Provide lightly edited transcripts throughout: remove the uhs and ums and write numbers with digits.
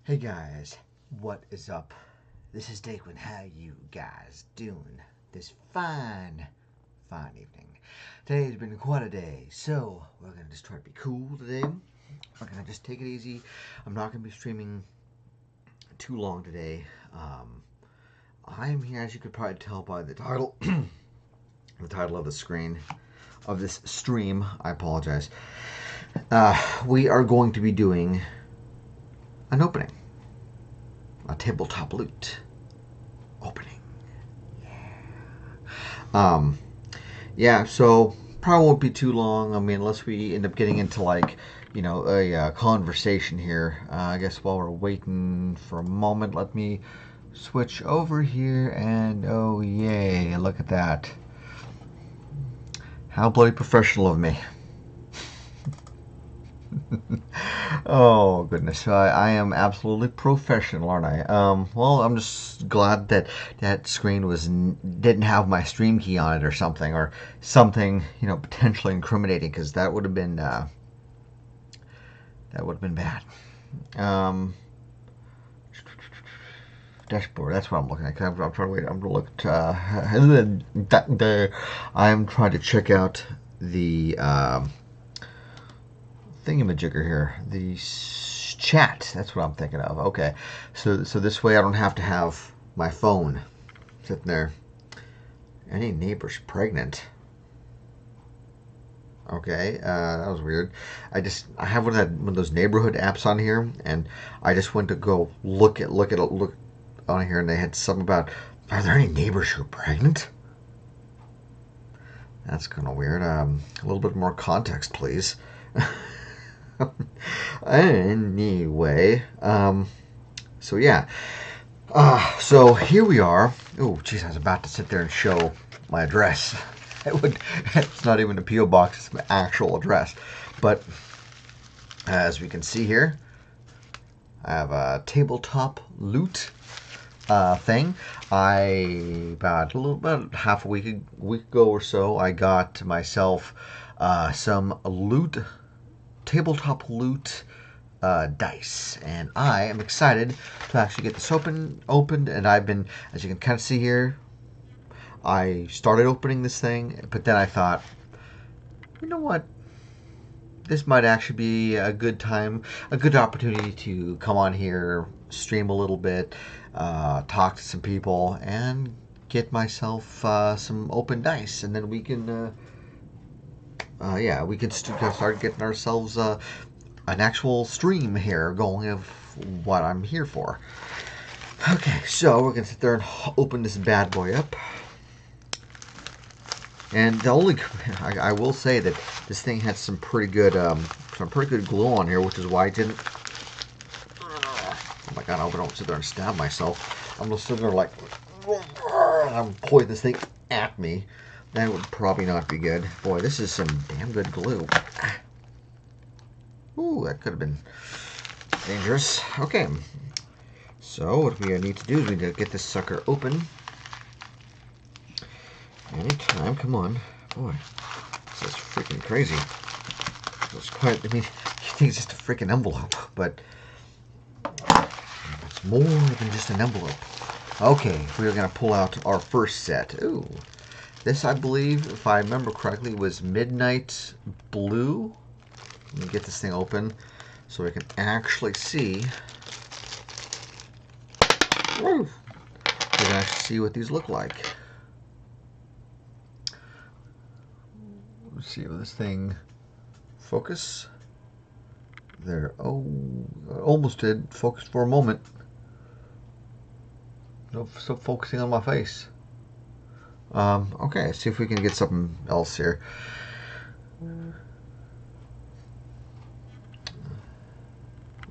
Hey guys, what is up? This is Daquin. How you guys doing this fine evening? Today's been quite a day, so we're gonna just try to be cool today. We're gonna just take it easy. I'm not gonna be streaming too long today. I'm here, as you could probably tell by the title, the title of the screen of this stream. I apologize. We are going to be doing an opening. A tabletop loot opening. Yeah, so probably won't be too long. I mean, unless we end up getting into like, a conversation here. I guess while we're waiting for a moment, let me switch over here and oh yay, look at that. How bloody professional of me. Oh goodness, I am absolutely professional, aren't I? Well, I'm just glad that that screen didn't have my stream key on it or something, potentially incriminating, because that would have been bad. Dashboard. That's what I'm looking at. I'm trying to wait. I'm gonna look. I'm trying to check out the thingamajigger here. The chat. That's what I'm thinking of. Okay, so this way I don't have to have my phone sitting there. Any neighbors pregnant? Okay, that was weird. I have one of those neighborhood apps on here, and I just went to go look on here, and they had something about, are there any neighbors who are pregnant? That's kind of weird. A little bit more context, please. Anyway, so yeah. So here we are. Oh, geez, I was about to sit there and show my address. It's not even a P.O. box, it's my actual address. But as we can see here, I have a tabletop loot thing. About half a week ago or so, I got myself some tabletop loot dice, and I am excited to actually get this opened. And I've been, as you can kind of see here, I started opening this thing, but then I thought, you know what? This might actually be a good opportunity to come on here, stream a little bit, talk to some people, and get myself some open dice, and then we can, we can start getting ourselves an actual stream here going of what I'm here for. Okay, so we're gonna sit there and open this bad boy up. And I will say that this thing had some pretty good glue on here, which is why I didn't. Oh my god! I hope I don't sit there and stab myself. I'm just sitting there like, I'm pulling this thing at me. That would probably not be good. Boy, this is some damn good glue. Ooh, that could have been dangerous. Okay, so what we need to do is we need to get this sucker open. Anytime, come on. Boy, this is freaking crazy. It's quite, I mean, you think it's just a freaking envelope, but it's more than just an envelope. Okay, we're going to pull out our first set. Ooh, this, I believe, if I remember correctly, was Midnight Blue. Let me get this thing open so we can actually see. Woo! We can actually see what these look like. Let's see if this thing focus. There. Oh, almost did. Focus for a moment. Nope, still focusing on my face. Okay, see if we can get something else here.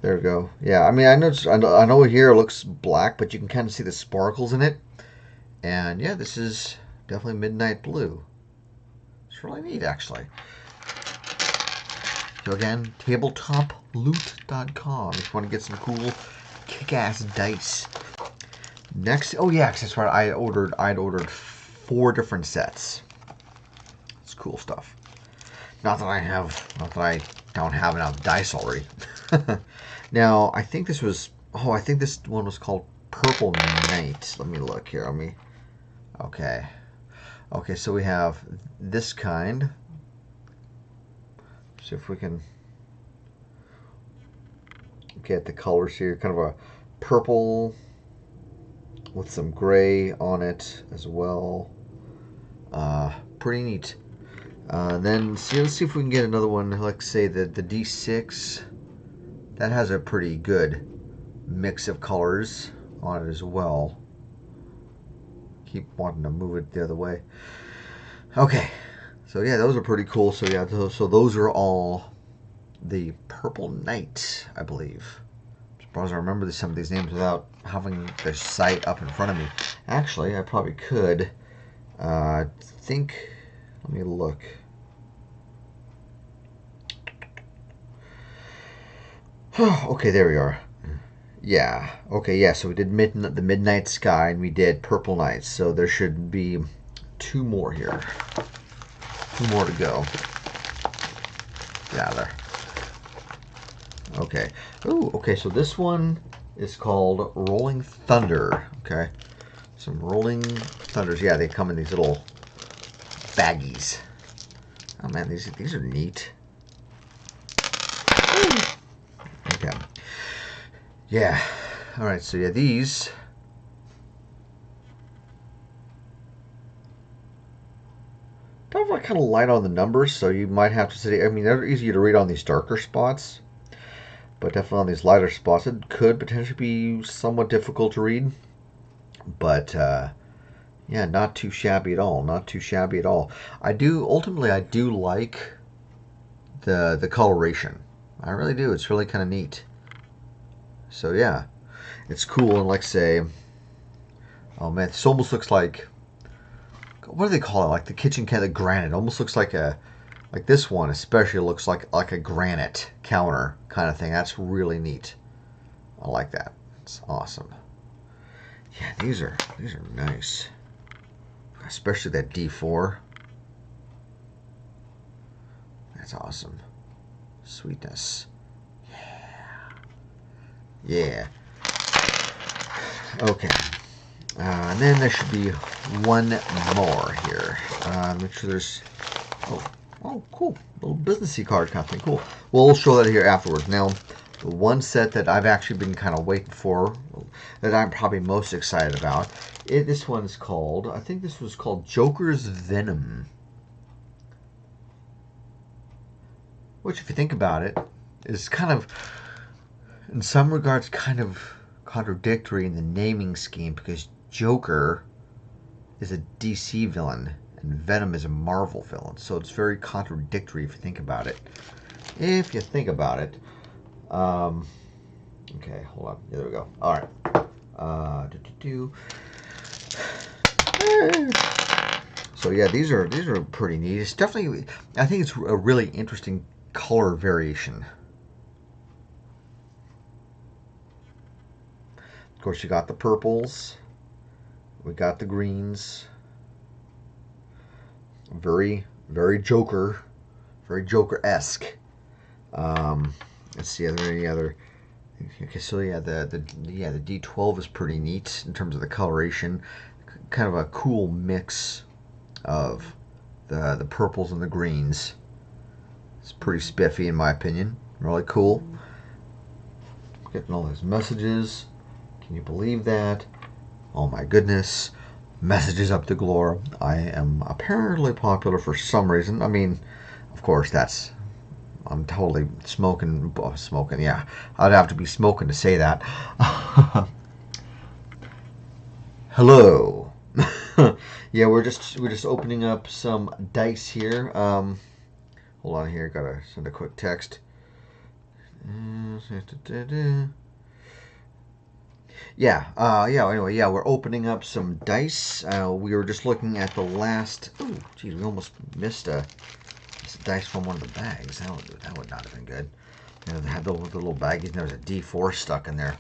There we go. Yeah, I mean, I know here it looks black, but you can kind of see the sparkles in it. And yeah, this is definitely Midnight Blue. It's really neat, actually. So again, tabletoploot.com if you want to get some cool kick-ass dice. Next, oh yeah, that's right. I'd ordered 4 different sets. It's cool stuff. Not that I don't have enough dice already. Now, I think this was Oh, I think this one was called Purple Knight. Let me look here. Okay. Okay, so we have this kind. See if we can get the colors here. Kind of a purple with some gray on it as well. Pretty neat. Then let's see if we can get another one. Like say the D6. That has a pretty good mix of colors on it as well. Keep wanting to move it the other way. Okay, so yeah, those are pretty cool. So yeah, so those are all the Purple Knight, I believe. I'm surprised I remember some of these names without having the site up in front of me. Actually, I probably could. Let me look. Okay, there we are. Yeah. Okay, yeah, so we did the Midnight Sky and we did Purple Knights. So there should be 2 more here. 2 more to go. Yeah, there. Okay. Ooh, okay, so this one is called Rolling Thunder. Okay. Some Rolling Thunders. Yeah, they come in these little baggies. Oh man, these are neat. Okay. Yeah. All right. So yeah, these. Like kind of light on the numbers, so you might have to say. I mean, they're easy to read on these darker spots, but definitely on these lighter spots, it could potentially be somewhat difficult to read. But yeah, not too shabby at all. Not too shabby at all. I do like the coloration. I really do. It's really kind of neat. So yeah, it's cool. And like say, oh man, this almost looks like, what do they call it? Like the kitchen counter, granite. It almost looks like this one especially looks like a granite counter kind of thing. That's really neat. I like that. It's awesome. Yeah, these are nice. Especially that D4. That's awesome. Sweetness. Yeah. Okay. And then there should be one more here. Make sure there's... Oh, cool. Little businessy card kind of thing. Cool. We'll show that here afterwards. Now, the one set that I've actually been kind of waiting for, that I'm probably most excited about, this one's called, I think this was called Joker's Venom. Which, if you think about it, is kind of, in some regards, kind of contradictory in the naming scheme, because Joker is a DC villain and Venom is a Marvel villain, so it's very contradictory if you think about it. Okay, hold on. Yeah, there we go. All right. So yeah, these are pretty neat. It's definitely, I think it's a really interesting color variation. Of course, you got the purples. We got the greens. Very Joker-esque. Let's see, are there any other? Okay, so yeah, the D12 is pretty neat in terms of the coloration. Kind of a cool mix of the purples and the greens. It's pretty spiffy in my opinion. Really cool. Getting all those messages. Can you believe that? Oh my goodness. Messages up to galore. I am apparently popular for some reason. I mean, of course, I'm totally smoking, yeah. I'd have to be smoking to say that. Hello. Yeah, we're just opening up some dice here. Hold on here, gotta send a quick text. Yeah, anyway, yeah, we're opening up some dice. We were just looking at the last... Oh, geez, we almost missed a dice from one of the bags. That would not have been good. You know, they had the little baggies, and there was a D4 stuck in there,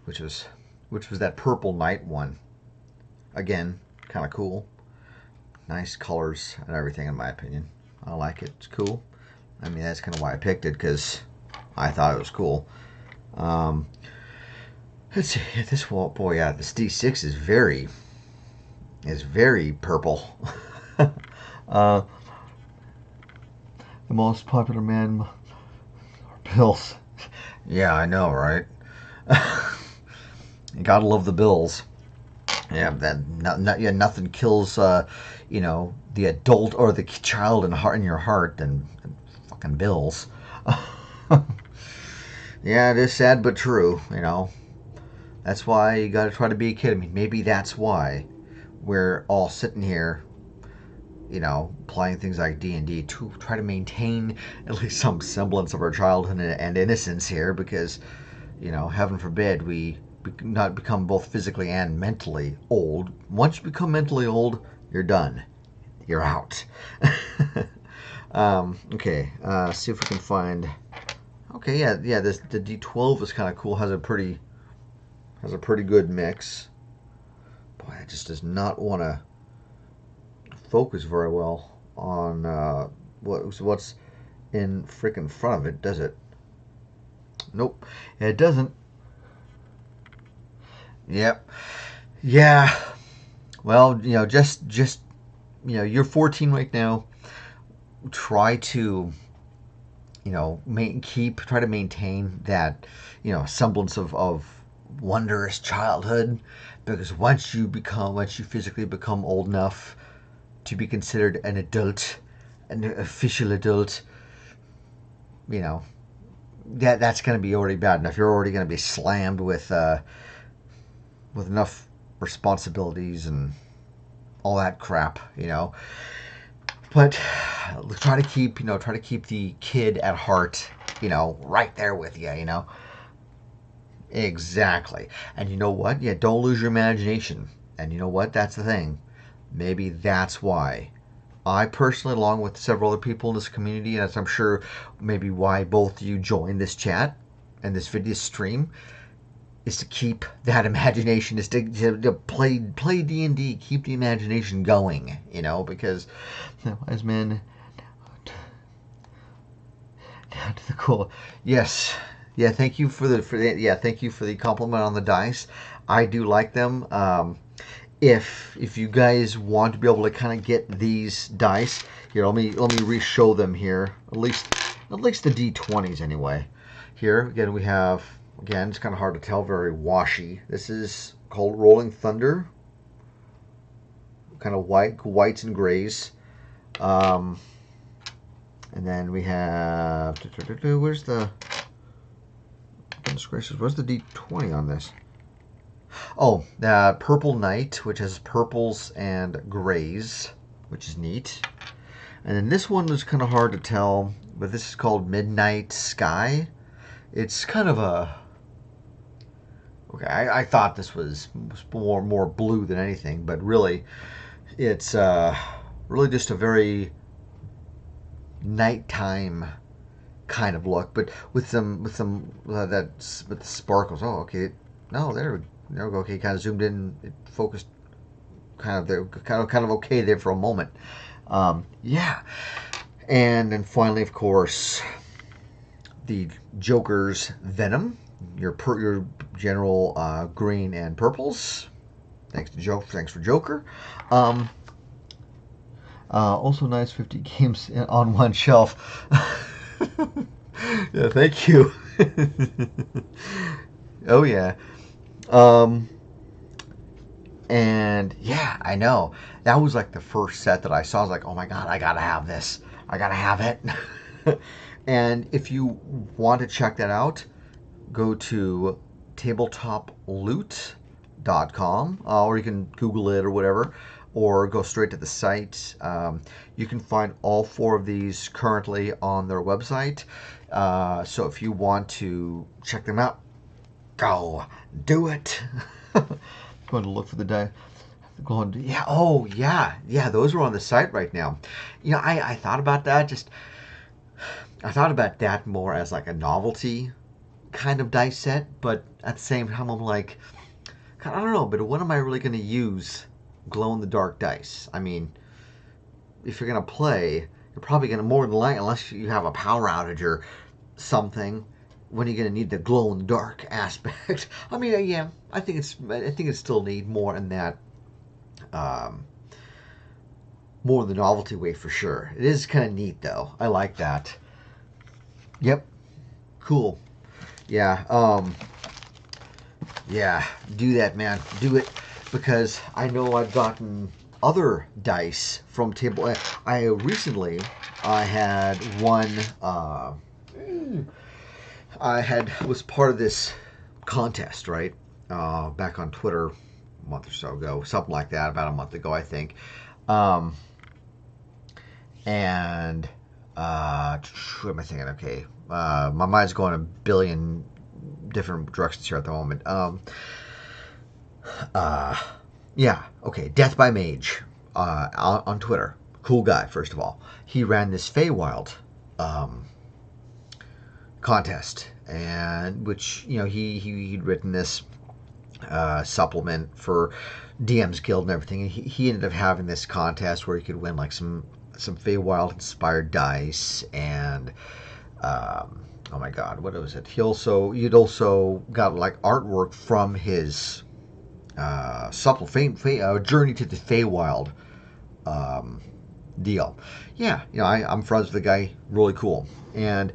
which was that Purple Knight one. Again, kind of cool. Nice colors and everything, in my opinion. I like it. It's cool. I mean, that's kind of why I picked it, because I thought it was cool. Let's see. This wall, boy, yeah, this D6 is very purple. uh, the most popular man are Bills. Yeah, I know, right? You gotta love the Bills. Yeah, yeah, nothing kills, the adult or the child in your heart than fucking Bills. Yeah, it is sad but true. That's why you got to try to be a kid. I mean, maybe that's why we're all sitting here, playing things like D&D to try to maintain at least some semblance of our childhood and innocence here, because, heaven forbid we not become both physically and mentally old. Once you become mentally old, you're done. You're out. Okay, see if we can find. Okay, yeah. The D12 is kind of cool. Has a pretty good mix. Boy, it just does not want to focus very well on what's in freaking front of it, does it? Nope, it doesn't. Yep. Yeah. Well, just you're 14 right now. Try to try to maintain that semblance of wondrous childhood, because once you physically become old enough to be considered an adult, an official adult, that's going to be already bad enough. You're already going to be slammed with enough responsibilities and all that crap, But try to keep the kid at heart, right there with you, Exactly. And you know what? Yeah, don't lose your imagination. And you know what? That's the thing. Maybe that's why I personally, along with several other people in this community, and as I'm sure maybe why both of you joined this chat and this video stream, is to keep that imagination, is to play D&D, keep the imagination going, because wise men down to the cool. Yes. Yeah, thank you for the compliment on the dice. I do like them. If you guys want to be able to kind of get these dice here, let me re-show them here. At least the D20s anyway. Here again we have, it's kind of hard to tell, very washy. This is called Rolling Thunder. Kind of whites and grays. And then we have, where's the, goodness gracious, where's the D20 on this? Oh, Purple Night, which has purples and grays, which is neat. And then this one was kind of hard to tell, but this is called Midnight Sky. It's kind of a, okay, I thought this was more blue than anything, but really, it's really just a very nighttime kind of look, but with the sparkles. Oh, okay. No, there we go. Okay, kind of zoomed in, it focused kind of there, kind of okay there for a moment. Yeah. And then finally, of course, the Joker's Venom, your general green and purples. Thanks for Joker. Also nice, 50 games on one shelf. Yeah, thank you. Oh yeah. And yeah, I know. That was like the first set that I saw. I was like, oh my god, I gotta have this. I gotta have it. And if you want to check that out, go to tabletoploot.com, or you can Google it or whatever, or go straight to the site. You can find all 4 of these currently on their website. So if you want to check them out, go do it. Going to look for the day. Going to, yeah, oh yeah, those are on the site right now. I thought about that. I thought about that more as like a novelty kind of dice set, but at the same time I'm like, God, I don't know, but when am I really going to use glow-in-the-dark dice? I mean, if you're going to play, you're probably going to more than likely, unless you have a power outage or something, when are you gonna need the glow in the dark aspect? I mean, yeah, I think it still need more in that, um, more in the novelty way for sure. It is kind of neat though. I like that. Yep, cool. Yeah, yeah, do that, man. Do it, because I know I've gotten other dice from table. I recently I had one. I had was part of this contest, right? Back on Twitter a month or so ago, something like that, about a month ago, I think. Um, and what am I thinking? Okay, my mind's going a billion different directions here at the moment. Uh, yeah, okay, Death by Mage on Twitter. Cool guy, first of all. He ran this Feywild um, contest, and which, you know, he'd written this supplement for DM's Guild and everything. And he ended up having this contest where he could win like some Feywild inspired dice, and oh my god, what was it? You'd also got like artwork from his supplement, Journey to the Feywild um, deal. Yeah, you know, I'm friends with the guy, really cool. And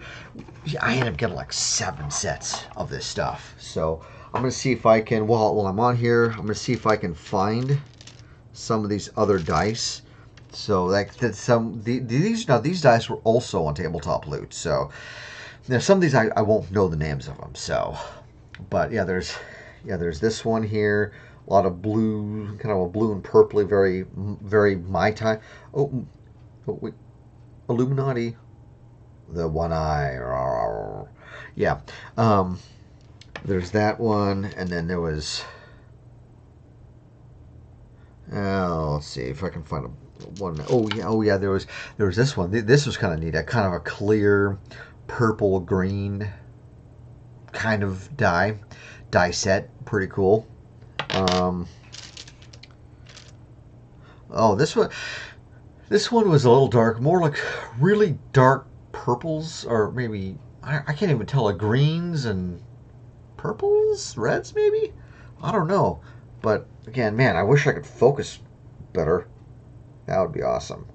I ended up getting like 7 sets of this stuff. So I'm going to see if I can, while I'm on here, I'm going to see if I can find some of these other dice. So like these dice were also on Tabletop Loot. So now some of these I won't know the names of them. So, but yeah, there's this one here. A lot of blue, kind of a blue and purpley, very my type. Oh, wait, Illuminati, the one eye. Yeah, there's that one, and then there was. Let's see if I can find one. Oh yeah, there was this one. This was kind of neat. Kind of a clear purple green kind of die set. Pretty cool. Oh, this one was a little dark, more like really dark purples, or maybe I can't even tell, greens and purples, reds maybe. I don't know, but again, man, I wish I could focus better. That would be awesome.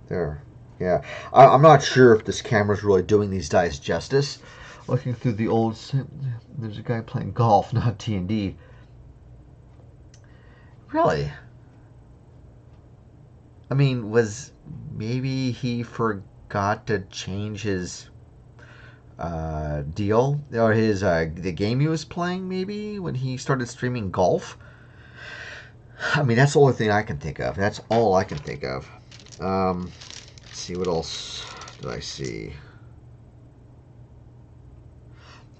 There, yeah. I'm not sure if this camera's really doing these dice justice. Looking through the old, there's a guy playing golf, not D&D. Really? I mean, was maybe he forgot to change his deal, or his the game he was playing, maybe when he started streaming golf? I mean, that's the only thing I can think of. That's all I can think of. Let's see, what else did I see?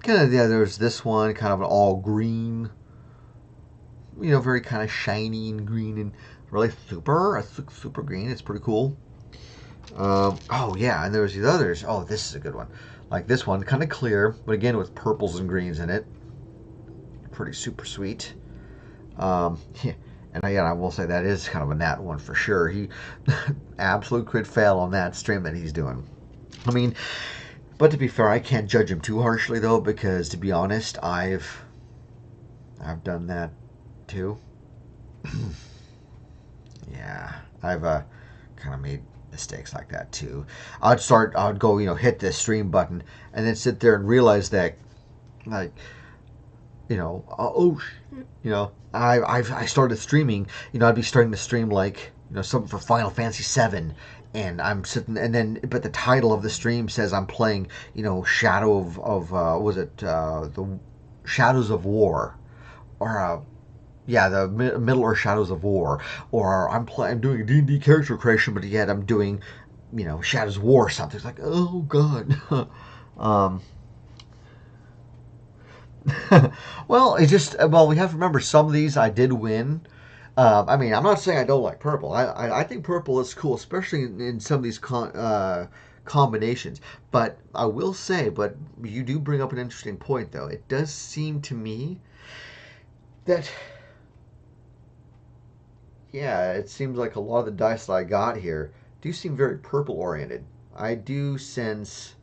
Kind of, yeah, there's this one, kind of an all green, you know, very kind of shiny and green, and really super green. It's pretty cool. Oh yeah, and there's these others. Oh, this is a good one. Like this one, kind of clear, but again with purples and greens in it. Pretty super sweet. Yeah, and again, I will say that is kind of a nat one for sure. He absolute crit fail on that stream that he's doing. I mean, but to be fair, I can't judge him too harshly though, because to be honest, I've done that too. Yeah, I've kind of made mistakes like that too. I'd go, you know, hit the stream button and then sit there and realize that, like, you know, oh shit, you know, I started streaming, you know, I'd be starting to stream like, you know, something for Final Fantasy VII, and I'm sitting, and then, but the title of the stream says I'm playing, you know, Shadow of was it the Shadows of War, or yeah, the Middle Earth Shadows of War, or I'm doing a D&D character creation, but yet I'm doing, you know, Shadows of War or something. It's like, oh god. Well, we have to remember some of these I did win. I mean, I'm not saying I don't like purple. I think purple is cool, especially in some of these combinations. But I will say, but you do bring up an interesting point, though. It does seem to me that, yeah, it seems like a lot of the dice that I got here do seem very purple oriented. I do sense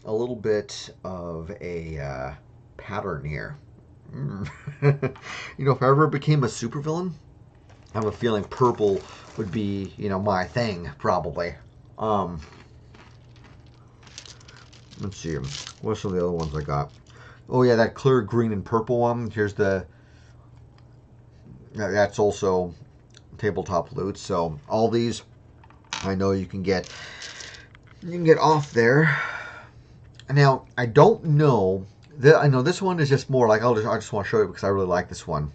a little bit of a pattern here. You know, if I ever became a supervillain, I have a feeling purple would be, you know, my thing, probably. Um, let's see. What's some of the other ones I got? Oh, yeah, that clear green and purple one. Here's the... That's also tabletop loot. So all these, I know you can get off there. Now, I don't know. I know this one is just more like, I just want to show you because I really like this one.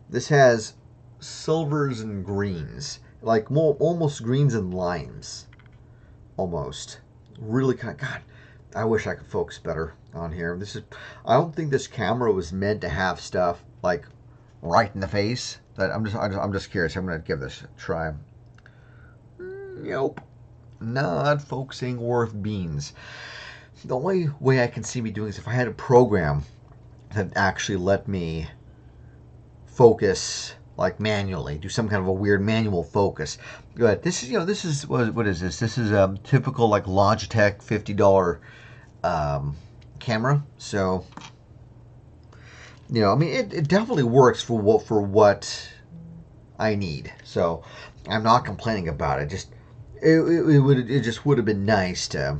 This has silvers and greens, like more almost greens and limes, almost. Really kind of, God, I wish I could focus better on here. I don't think this camera was meant to have stuff like right in the face. But I'm just curious. I'm gonna give this a try. Nope, not focusing worth beans. The only way I can see me doing this if I had a program that actually let me focus like manually, do some kind of a weird manual focus. But this is, you know, this is what is this? This is a typical like Logitech $50 camera. So, you know, I mean, it definitely works for what I need. So, I'm not complaining about it. It just would have been nice to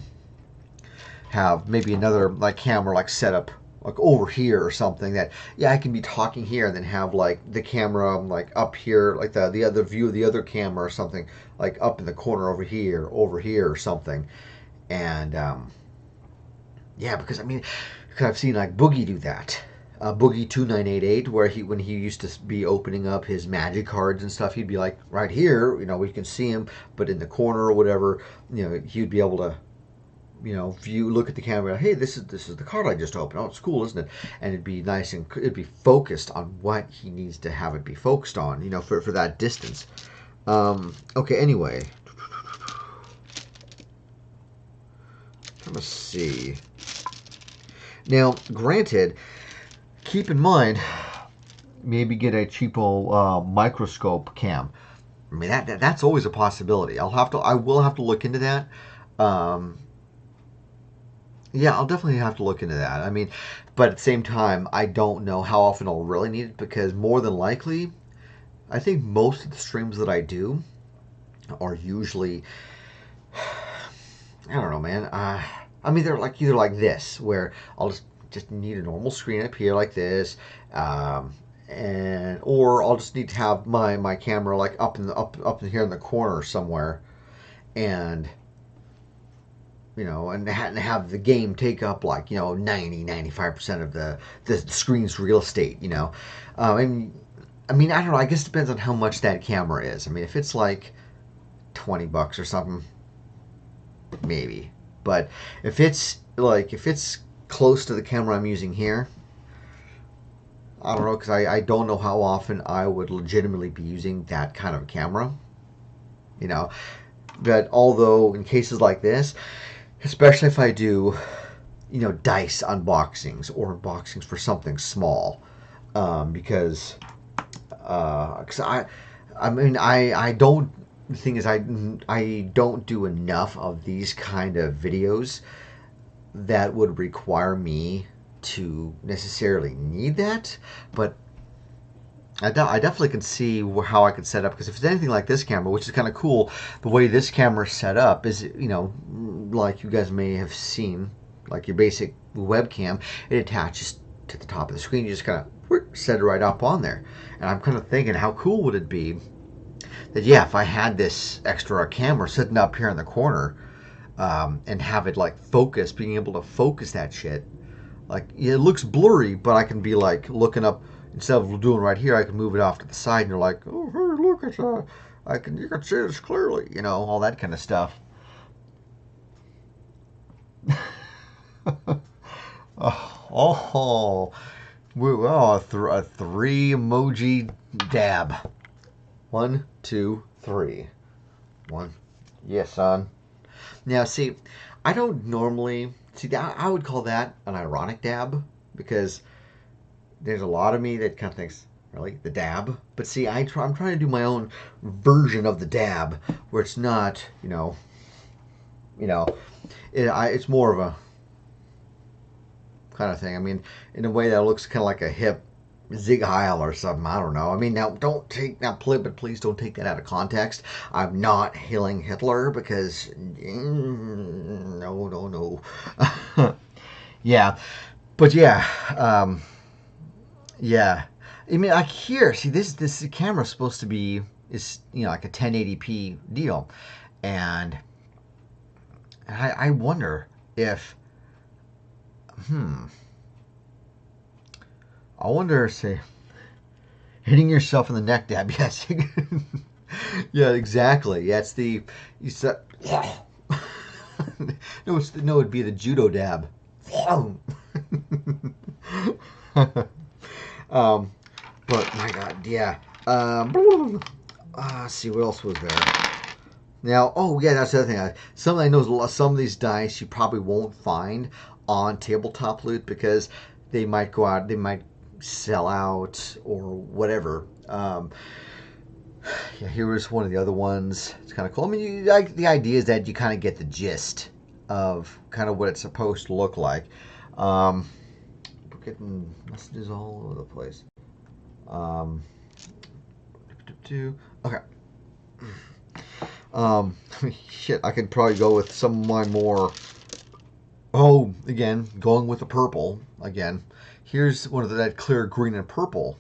have maybe another like camera like set up like over here or something that, yeah, I can be talking here and then have like the camera like up here, like the other view of the other camera or something like up in the corner over here or something. And yeah, because I mean, I've seen like Boogie do that. Boogie 2988, where when he used to be opening up his magic cards and stuff, he'd be like right here, you know, we can see him, but in the corner or whatever, you know, he'd be able to, you know, look at the camera, hey, this is the card I just opened. Oh, it's cool, isn't it? And it'd be nice and it'd be focused on what he needs to have it be focused on, you know, for that distance. Okay, anyway. Let me see. Now, granted, keep in mind, maybe get a cheapo microscope cam. I mean, that's always a possibility. I will have to look into that. Yeah, I'll definitely have to look into that. I mean, but at the same time, I don't know how often I'll really need it because more than likely, I think most of the streams that I do are usually, I don't know, man. I mean, they're like either like this, where I'll just need a normal screen up here like this, or I'll just need to have my camera like up in here in the corner somewhere, and you know, and have the game take up like, you know, 95% of the screen's real estate, you know. And I mean, I don't know, I guess it depends on how much that camera is. I mean, if it's like $20 or something, maybe. But if it's close to the camera I'm using here, I don't know, because I don't know how often I would legitimately be using that kind of camera, you know. But although in cases like this, especially if I do, you know, dice unboxings or unboxings for something small, because I mean, I don't. The thing is, I don't do enough of these kind of videos that would require me to necessarily need that, but I definitely can see how I could set up, because if it's anything like this camera, which is kind of cool, the way this camera is set up is, you know, like you guys may have seen, like your basic webcam, it attaches to the top of the screen. You just kind of set it right up on there. And I'm kind of thinking, how cool would it be that, yeah, if I had this extra camera sitting up here in the corner, and have it like focus, being able to focus that shit. Like, it looks blurry, but I can be like looking up. Instead of doing right here, I can move it off to the side, and you're like, oh, hey, look, it's you can see this clearly, you know, all that kind of stuff. oh, a three emoji dab. 1, 2, 3. 1. Yes, son. Now, see, I don't normally see that. I would call that an ironic dab, because there's a lot of me that kind of thinks, really, the dab? But see, I'm trying to do my own version of the dab, where it's not, you know, you know, it's more of a kind of thing. I mean, in a way that looks kind of like a hip Zig Heil or something. I don't know. I mean, now but please don't take that out of context. I'm not hailing Hitler because no. Yeah, but yeah, yeah. I mean, I hear. See, this camera's supposed to be is like a 1080p deal, and I wonder if I wonder, say, hitting yourself in the neck, Dab. Yes. Yeah, exactly. Yeah, it's the you said. Yeah. No, it'd be the judo dab. But my God, yeah. Let's see what else was there. Now, oh yeah, that's the other thing. I know some of these dice you probably won't find on tabletop loot because they might go out, they might sell out or whatever. Yeah, here was one of the other ones. It's kind of cool. I mean, the idea is that you kind of get the gist of kind of what it's supposed to look like. We're getting messages all over the place. Okay. Shit, I could probably go with some of my more. Oh, again, going with the purple again. Here's one of that clear green and purple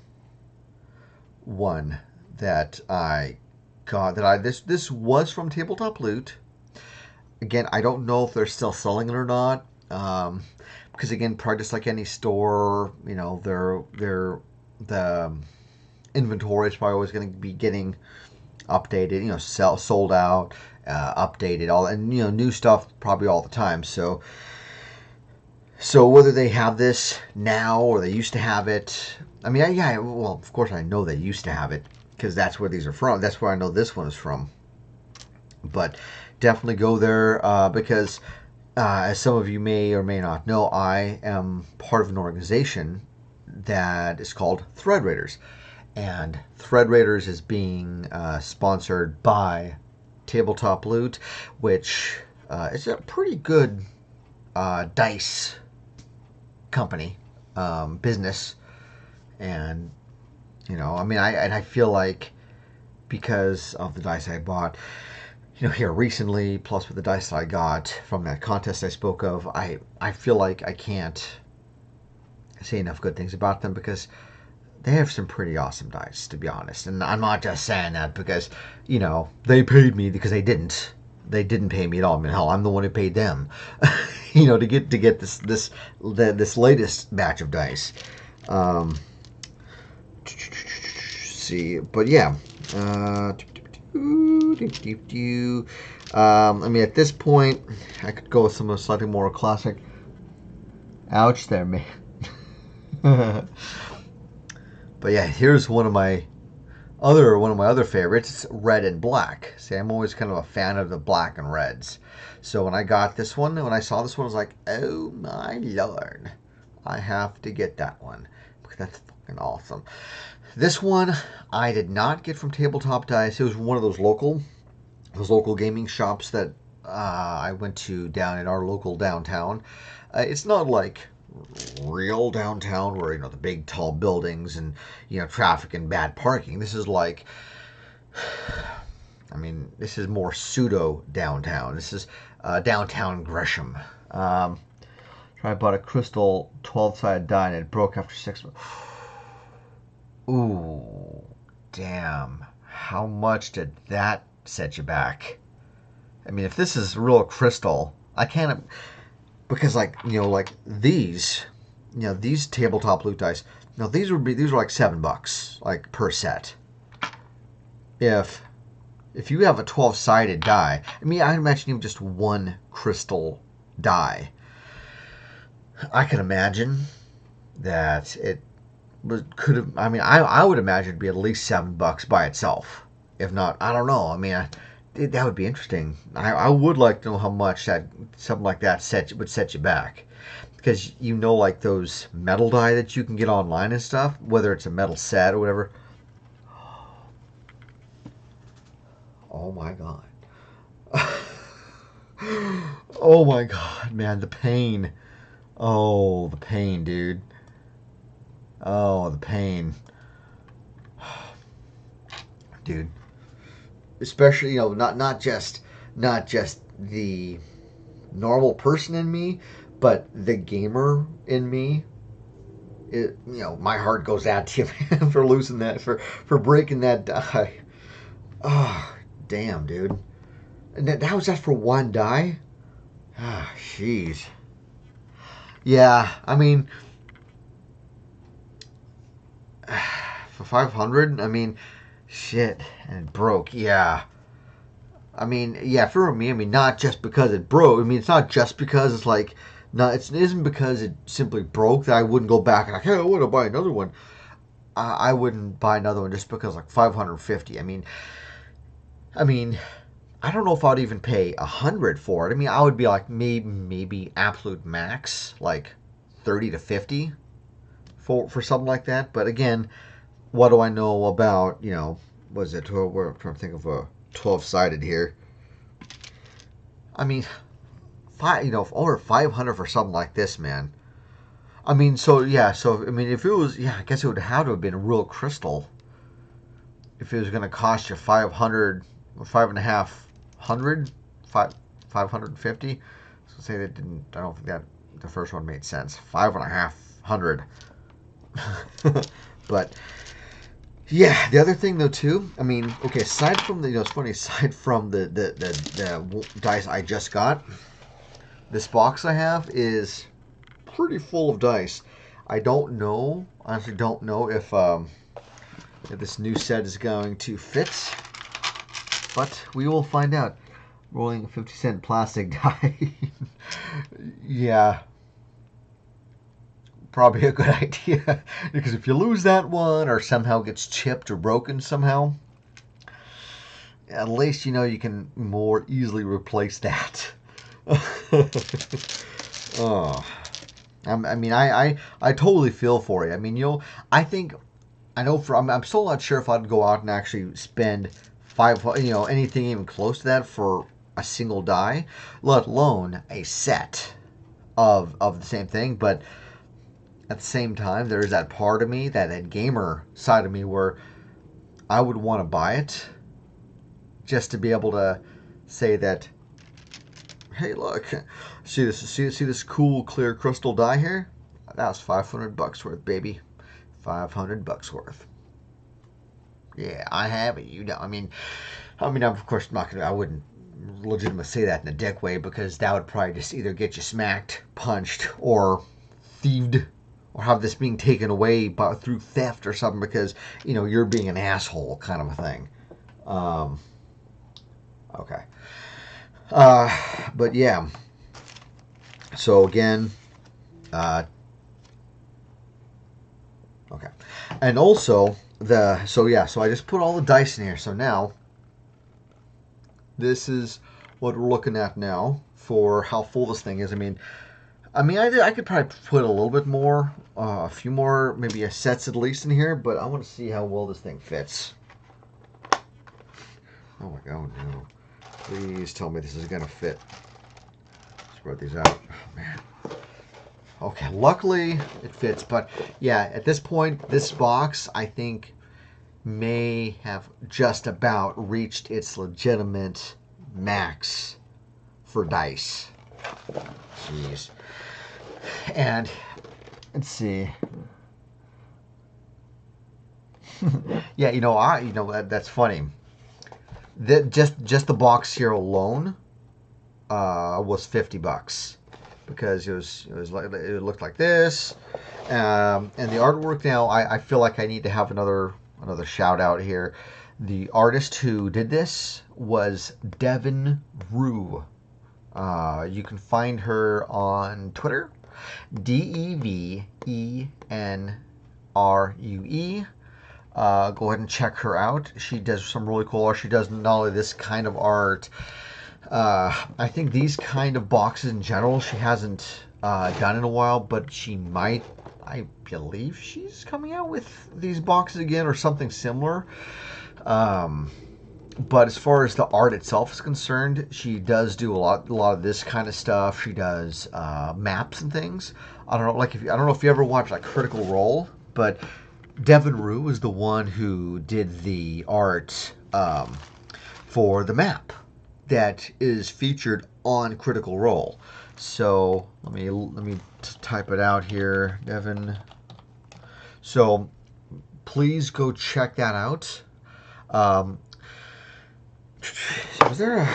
one that I got. This was from Tabletop Loot. Again, I don't know if they're still selling it or not. Because again, probably just like any store, the inventory is probably always going to be getting updated, sold out, updated, all, and new stuff probably all the time. So whether they have this now or they used to have it, I mean, yeah, well, of course I know they used to have it because that's where these are from. That's where I know this one is from. But definitely go there because, as some of you may or may not know, I am part of an organization that is called Thread Raiders. And Thread Raiders is being sponsored by Tabletop Loot, which is a pretty good dice company, business. And, I mean, I feel like because of the dice I bought, here recently, plus with the dice that I got from that contest I spoke of, I feel like I can't say enough good things about them because they have some pretty awesome dice, to be honest. And I'm not just saying that because, they paid me because they didn't. They didn't pay me at all. I mean, hell, I'm the one who paid them, to get this latest batch of dice. See, but yeah. I mean, at this point, I could go with some slightly more classic. Ouch, there, man. But yeah, here's one of my other favorites. It's red and black. See, I'm always kind of a fan of the black and reds. So when I got this one, when I saw this one, I was like, oh my lord, I have to get that one because that's fucking awesome. This one I did not get from Tabletop Dice. It was one of those local gaming shops that I went to down in our local downtown. It's not like real downtown where the big tall buildings and traffic and bad parking. This is like, I mean, this is more pseudo downtown. This is downtown Gresham. I bought a crystal 12-sided die and it broke after 6 months. Ooh, damn. How much did that set you back? I mean, if this is real crystal, I can't. Because like these Tabletop Loot dice, these were like $7 like per set. If you have a 12-sided die, I mean, I imagine even just one crystal die. I can imagine that could have. I mean, I would imagine it'd be at least $7 by itself. If not, I don't know. I mean, that would be interesting. I would like to know how much something like that would set you back. Because like those metal die that you can get online and stuff, whether it's a metal set or whatever. Oh my god. Oh my god, man, the pain. Oh, the pain, dude. Oh, the pain. Dude. Especially, not just the normal person in me, but the gamer in me. My heart goes out to you, man, for losing that, for breaking that die. Oh, damn, dude. And that was just for one die? Ah, jeez. Yeah, I mean, for 500, I mean, shit, and it broke. Yeah. I mean, yeah, for me, I mean, not just because it broke. I mean, it's not just because it's like, no, it isn't because it simply broke that I wouldn't go back and like, hey, I want to buy another one. I wouldn't buy another one just because like 550. I mean, I don't know if I'd even pay 100 for it. I mean, I would be like maybe absolute max like 30 to 50 for something like that. But again, what do I know about was it? We're trying to think of a 12-sided here. I mean, over 500 for something like this, man. I mean, so yeah, so I mean, if it was, yeah, I guess it would have to have been a real crystal. If it was going to cost you 500 or 5,500, 550. So say that didn't. I don't think that the first one made sense. 5,500. But yeah, the other thing though too. I mean, okay, aside from it's funny. Aside from the dice I just got, this box I have is pretty full of dice. I don't know. Honestly, don't know if this new set is going to fit, but we will find out. Rolling a 50-cent plastic die. Yeah, probably a good idea. Because if you lose that one or somehow gets chipped or broken somehow, at least you can more easily replace that. Oh. I mean, I totally feel for you. I mean, I think I know I'm still not sure if I'd go out and actually spend anything even close to that for a single die, let alone a set of the same thing. But at the same time, there's that part of me, that gamer side of me, where I would want to buy it just to be able to say that, hey, look, see this cool clear crystal die here? That was $500 worth, baby. $500 worth. Yeah, I have it. I'm of course not gonna. I wouldn't legitimately say that in a dick way because that would probably just either get you smacked, punched, or thieved, or have this being taken away through theft or something because you're being an asshole, kind of a thing. Okay. But yeah. So again, okay, and also so I just put all the dice in here. So now this is what we're looking at now for how full this thing is. I could probably put a little bit more, a few more, maybe sets at least in here, but I want to see how well this thing fits. Oh my god, no. Please tell me this is going to fit. Spread these out. Oh, man. Okay, luckily it fits, but yeah, at this point, this box, I think, may have just about reached its legitimate max for dice. Jeez. And let's see. Yeah, that's funny. That just the box here alone was $50 because it looked like this, and the artwork. Now I feel like I need to have another shout out here. The artist who did this was Devin Rue. You can find her on Twitter, DEVENRUE. Go ahead and check her out. She does some really cool art. She does not only this kind of art. I think these kind of boxes in general she hasn't done in a while, but she might. I believe she's coming out with these boxes again or something similar. But as far as the art itself is concerned, she does do a lot of this kind of stuff. She does maps and things. I don't know, like I don't know if you ever watched like Critical Role, but Devin Rue is the one who did the art for the map that is featured on Critical Role. So let me type it out here, Devin. So please go check that out. So was there a?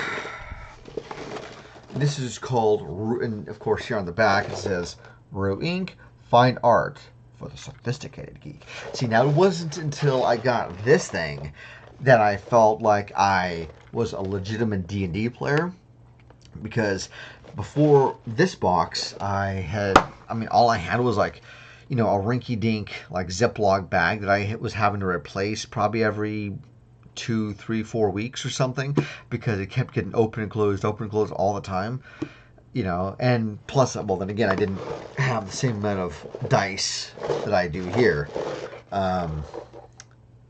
This is called, and of course here on the back it says Rue Inc. Fine art for the sophisticated geek. See, now it wasn't until I got this thing that I felt like I was a legitimate D&D player, because before this box all I had was like, a rinky-dink like Ziploc bag that I was having to replace probably every 2, 3, 4 weeks or something, because it kept getting open and closed all the time. And plus, well, then again, I didn't have the same amount of dice that I do here.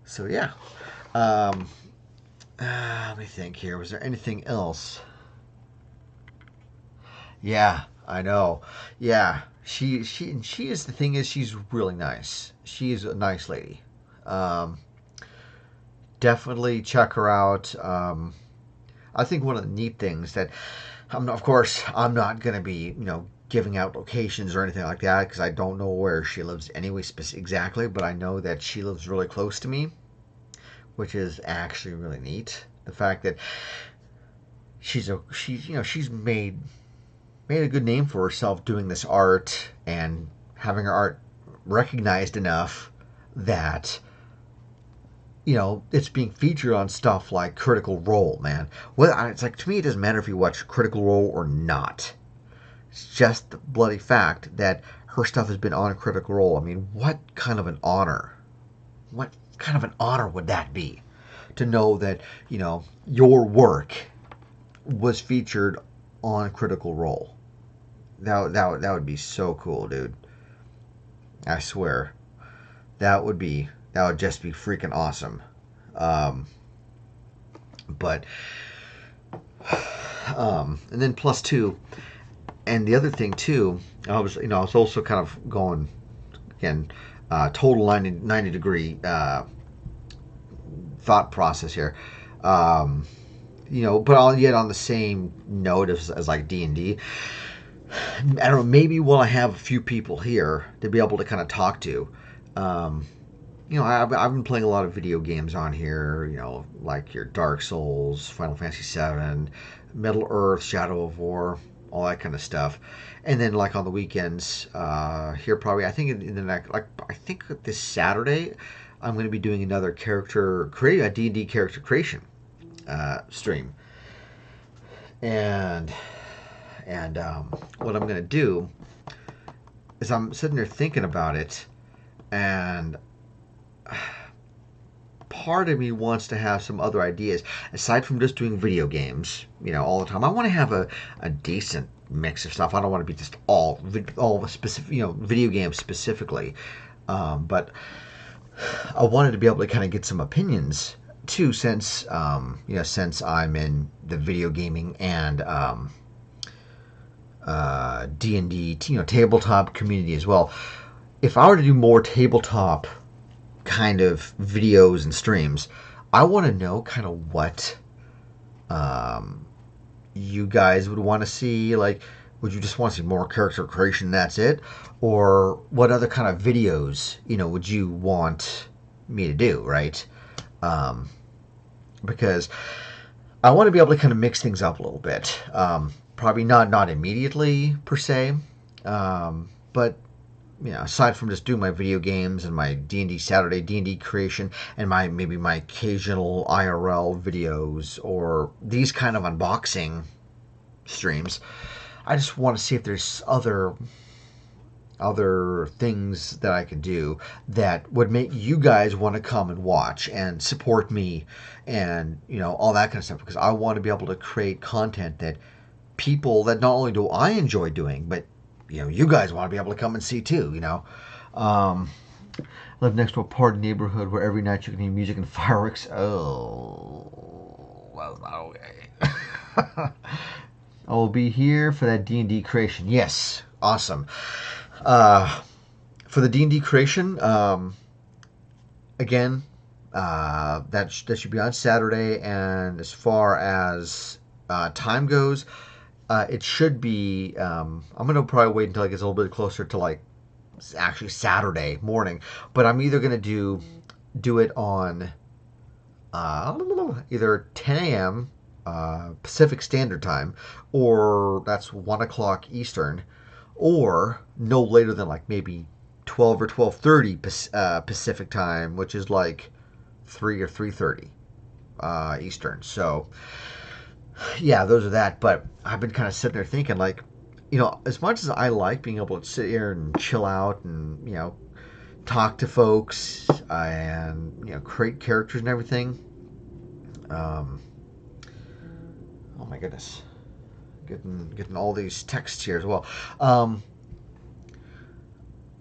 So yeah. Let me think here. Was there anything else? Yeah, I know. Yeah, she is, the thing is, she's really nice. She is a nice lady. Definitely check her out. I think one of the neat things that, of course, I'm not going to be, giving out locations or anything like that, because I don't know where she lives anyway exactly, but I know that she lives really close to me, which is actually really neat. The fact that she's made a good name for herself doing this art and having her art recognized enough that it's being featured on stuff like Critical Role, man. Well, it's like, to me, it doesn't matter if you watch Critical Role or not. It's just the bloody fact that her stuff has been on Critical Role. I mean, what kind of an honor? What kind of an honor would that be? To know that, your work was featured on Critical Role. That would be so cool, dude. I swear. That would just be freaking awesome. And then plus two, and the other thing too, I was also kind of going again, total 90 degree thought process here. But yet on the same note as like D&D. I don't know, maybe while I have a few people here to be able to kind of talk to, I've been playing a lot of video games on here, like your Dark Souls, Final Fantasy VII, Middle Earth, Shadow of War, all that kind of stuff. And then like on the weekends, here probably, I think in the next, I think this Saturday, I'm going to be doing another a D&D character creation stream. And what I'm going to do is I'm sitting there thinking about it, and part of me wants to have some other ideas aside from just doing video games, all the time. I want to have a decent mix of stuff. I don't want to be just all specific, video games specifically. But I wanted to be able to kind of get some opinions too, since since I'm in the video gaming and D&D, tabletop community as well. If I were to do more tabletop kind of videos and streams, I want to know kind of what you guys would want to see. Like, would you just want to see more character creation, that's it? Or what other kind of videos, would you want me to do, right? Because I want to be able to kind of mix things up a little bit. Probably not immediately per se, but aside from just doing my video games and my D&D Saturday D&D creation and maybe my occasional IRL videos or these kind of unboxing streams, I just want to see if there's other things that I could do that would make you guys want to come and watch and support me and all that kind of stuff, because I want to be able to create content that people that not only do I enjoy doing, but you guys want to be able to come and see too. Live next to a party neighborhood where every night you can hear music and fireworks. Oh, was not okay. I will be here for that D&D creation. Yes, awesome. For the D&D creation, again, that should be on Saturday. And as far as time goes, it should be. I'm gonna probably wait until it gets a little bit closer to like actually Saturday morning. But I'm either gonna do it on either 10 a.m. Pacific Standard Time, or that's 1 o'clock Eastern, or no later than like maybe 12 or 12:30 Pacific Time, which is like 3 or 3:30 Eastern. So yeah, those are that. But I've been kind of sitting there thinking, like, as much as I like being able to sit here and chill out and talk to folks and create characters and everything. Oh my goodness, getting all these texts here as well.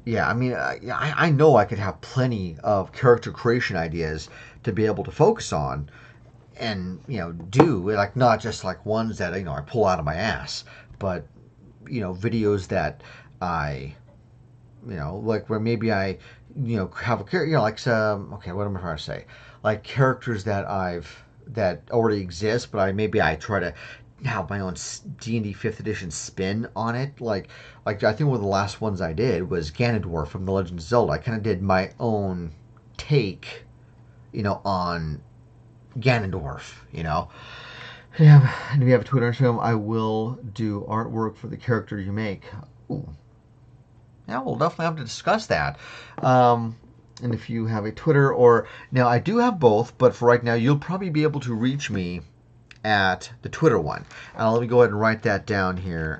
Yeah, I mean, I know I could have plenty of character creation ideas to be able to focus on, and do like not just like ones that I pull out of my ass, but videos that I like where maybe I have a character like some okay, what am I trying to say, like characters that already exist, but I try to have my own D&D 5th edition spin on it. Like I think one of the last ones I did was Ganondorf from The Legend of Zelda. I kind of did my own take, on Ganondorf. Yeah, and if you have a Twitter and Instagram, I will do artwork for the character you make. Ooh. Yeah, we'll definitely have to discuss that. And if you have a Twitter now I do have both, but for right now, you'll probably be able to reach me at the Twitter one. Let me go ahead and write that down here.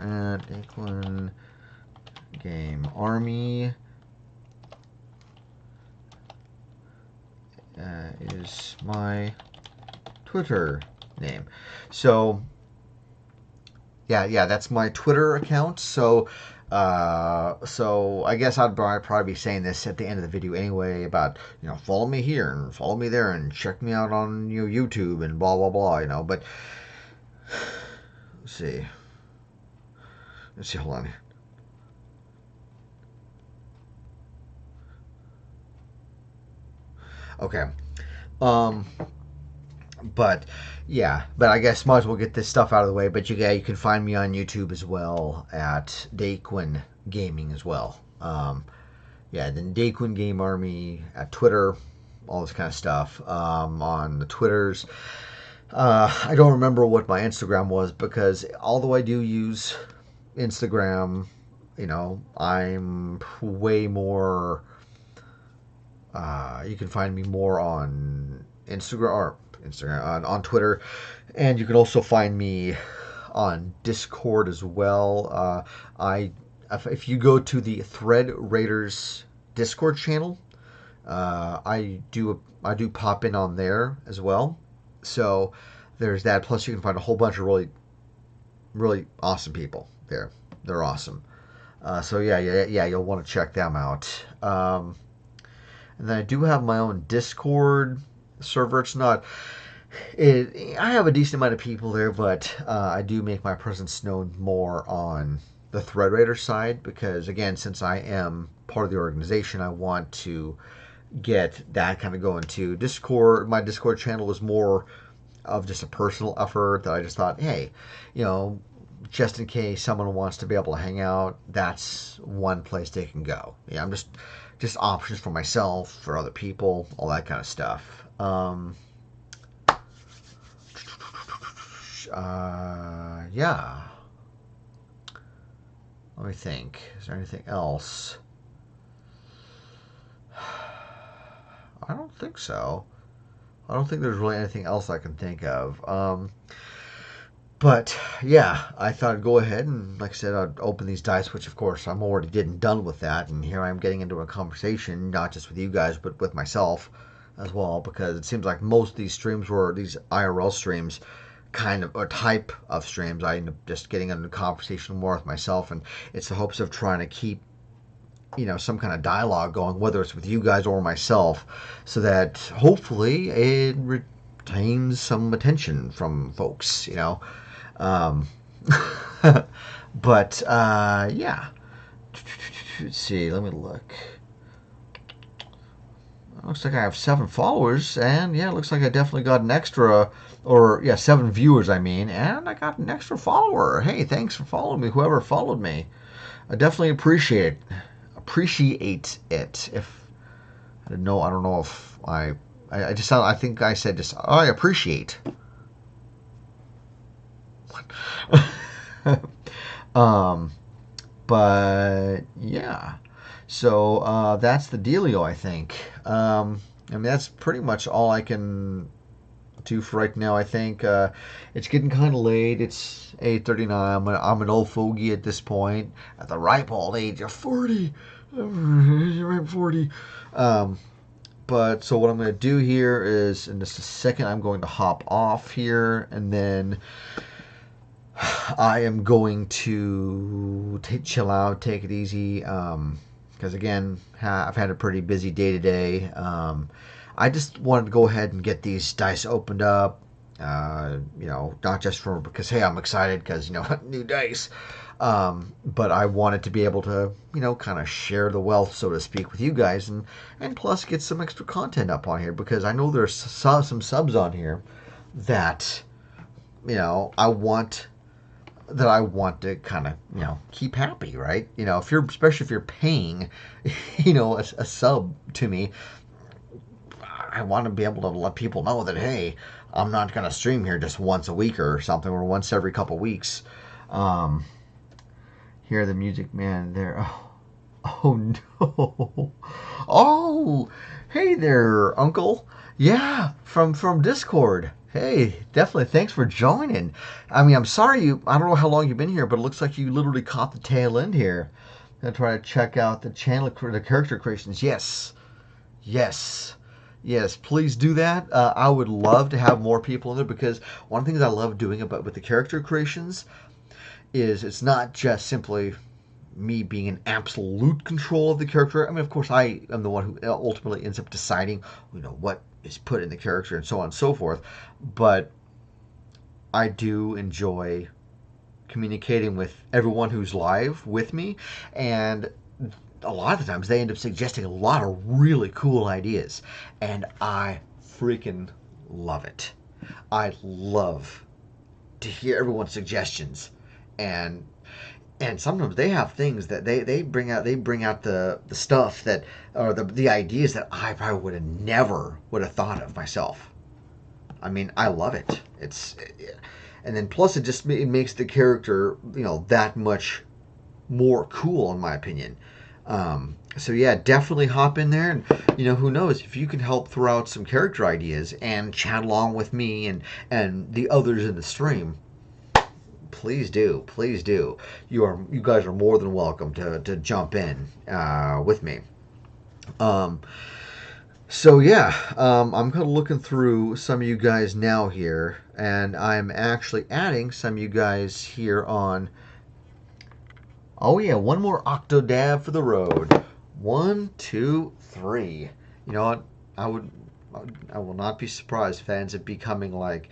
Daquin Game Army is my Twitter name. So yeah, that's my Twitter account. So I guess I'd probably be saying this at the end of the video anyway about follow me here and follow me there and check me out on YouTube and blah blah blah. But let's see, hold on. Okay. But I guess might as well get this stuff out of the way. But you can find me on YouTube as well at Daquin Gaming as well. Then Daquin Game Army at Twitter, all this kind of stuff. On the Twitters, I don't remember what my Instagram was because although I do use Instagram, I'm way more. You can find me more on Instagram on Twitter, and you can also find me on Discord as well. If you go to the Thread Raiders Discord channel, I do pop in on there as well. So there's that. Plus, you can find a whole bunch of really, really awesome people there. They're awesome. So you'll want to check them out. And then I do have my own Discord server. I have a decent amount of people there, but I do make my presence known more on the Thread Raider side because, again, since I am part of the organization, I want to get that kind of going too. Discord, my Discord channel is more of just a personal effort that I just thought, hey, just in case someone wants to be able to hang out, that's one place they can go. Yeah, I'm just options for myself, for other people, all that kind of stuff. Yeah. Let me think. Is there anything else? I don't think so. I don't think there's really anything else I can think of. But yeah, I thought I'd go ahead and, like I said, I'd open these dice, which of course I'm already done with that. And here I'm getting into a conversation, not just with you guys, but with myself as well, because it seems like most of these streams were these IRL streams, kind of, or type of streams. I end up just getting into a conversation more with myself, and it's the hopes of trying to keep, some kind of dialogue going, whether it's with you guys or myself, so that hopefully it obtains some attention from folks, you know. Um, but yeah. Let's see. Let me look. Looks like I have 7 followers, and yeah, looks like I definitely got an extra, or yeah, 7 viewers, I mean, and I got an extra follower. Hey, thanks for following me, whoever followed me. I definitely appreciate it. If I don't know if I just I think I said just I appreciate. um, but yeah. So that's the dealio, I think. I mean, that's pretty much all I can do for right now. I think it's getting kind of late. It's 8:39. I'm an old fogey at this point, at the ripe old age of 40. I'm 40. But so what I'm going to do here is, in just a second, I'm going to hop off here, and then I am going to chill out, take it easy. Because again, I've had a pretty busy day today. I just wanted to go ahead and get these dice opened up. Not just because hey, I'm excited because new dice. But I wanted to be able to kind of share the wealth, so to speak, with you guys, and plus get some extra content up on here, because I know there's some subs on here that I want to kind of keep happy, right? Especially if you're paying a sub to me, I want to be able to let people know that hey, I'm not going to stream here just once a week or something, or once every couple weeks. Hear the music, man. There. Oh no. Oh, hey there, Uncle. Yeah, from Discord. Hey, definitely. Thanks for joining. I mean, I'm sorry I don't know how long you've been here, but it looks like you literally caught the tail end here. I'm gonna try to check out the channel, the character creations. Yes. Please do that. I would love to have more people in there, because one of the things I love doing with the character creations is it's not just simply me being in absolute control of the character. I mean, of course, I am the one who ultimately ends up deciding, what is put in the character and so on and so forth. But I do enjoy communicating with everyone who's live with me, and a lot of the times they end up suggesting a lot of really cool ideas, and I freaking love it. I love to hear everyone's suggestions, and sometimes they have things that they bring out the stuff that, or the ideas that I probably never would have thought of myself. I mean, I love it. And then plus it makes the character that much more cool, in my opinion. So yeah, definitely hop in there, and who knows, if you can help throw out some character ideas and chat along with me and the others in the stream, please do. You guys are more than welcome to jump in with me. So yeah, I'm kind of looking through some of you guys now here, and I'm actually adding some of you guys here on. Oh yeah, one more Octodab for the road. 1, 2, 3. You know what? I will not be surprised if it ends up becoming like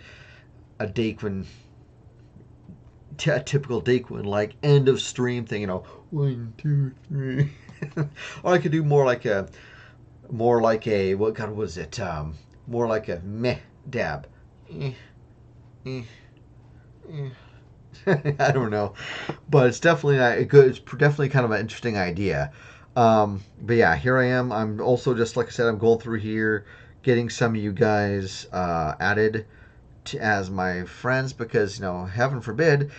a Daquin, a typical Daquin like end of stream thing. 1, 2, 3. Or I could do more like a what kind was it? More like a meh dab. I don't know, but it's definitely it's definitely kind of an interesting idea. But yeah, here I am. I'm also, just like I said, I'm going through here, getting some of you guys added as my friends, because heaven forbid,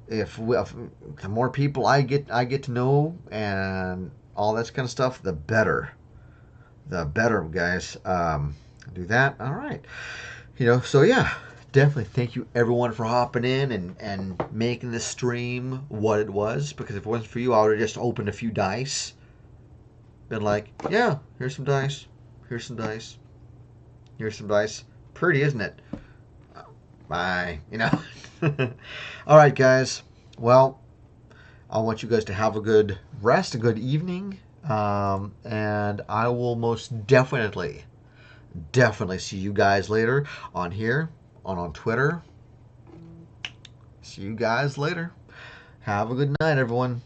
if the more people I get to know and all that kind of stuff, the better, guys. Do that. All right. So yeah. Definitely thank you everyone for hopping in and making this stream what it was, because if it wasn't for you, I would have just opened a few dice, been like, yeah, here's some dice, here's some dice, pretty, isn't it? Bye. All right, guys, well, I want you guys to have a good rest, a good evening, and I will most definitely definitely see you guys later on here, on Twitter. See you guys later. Have a good night, everyone.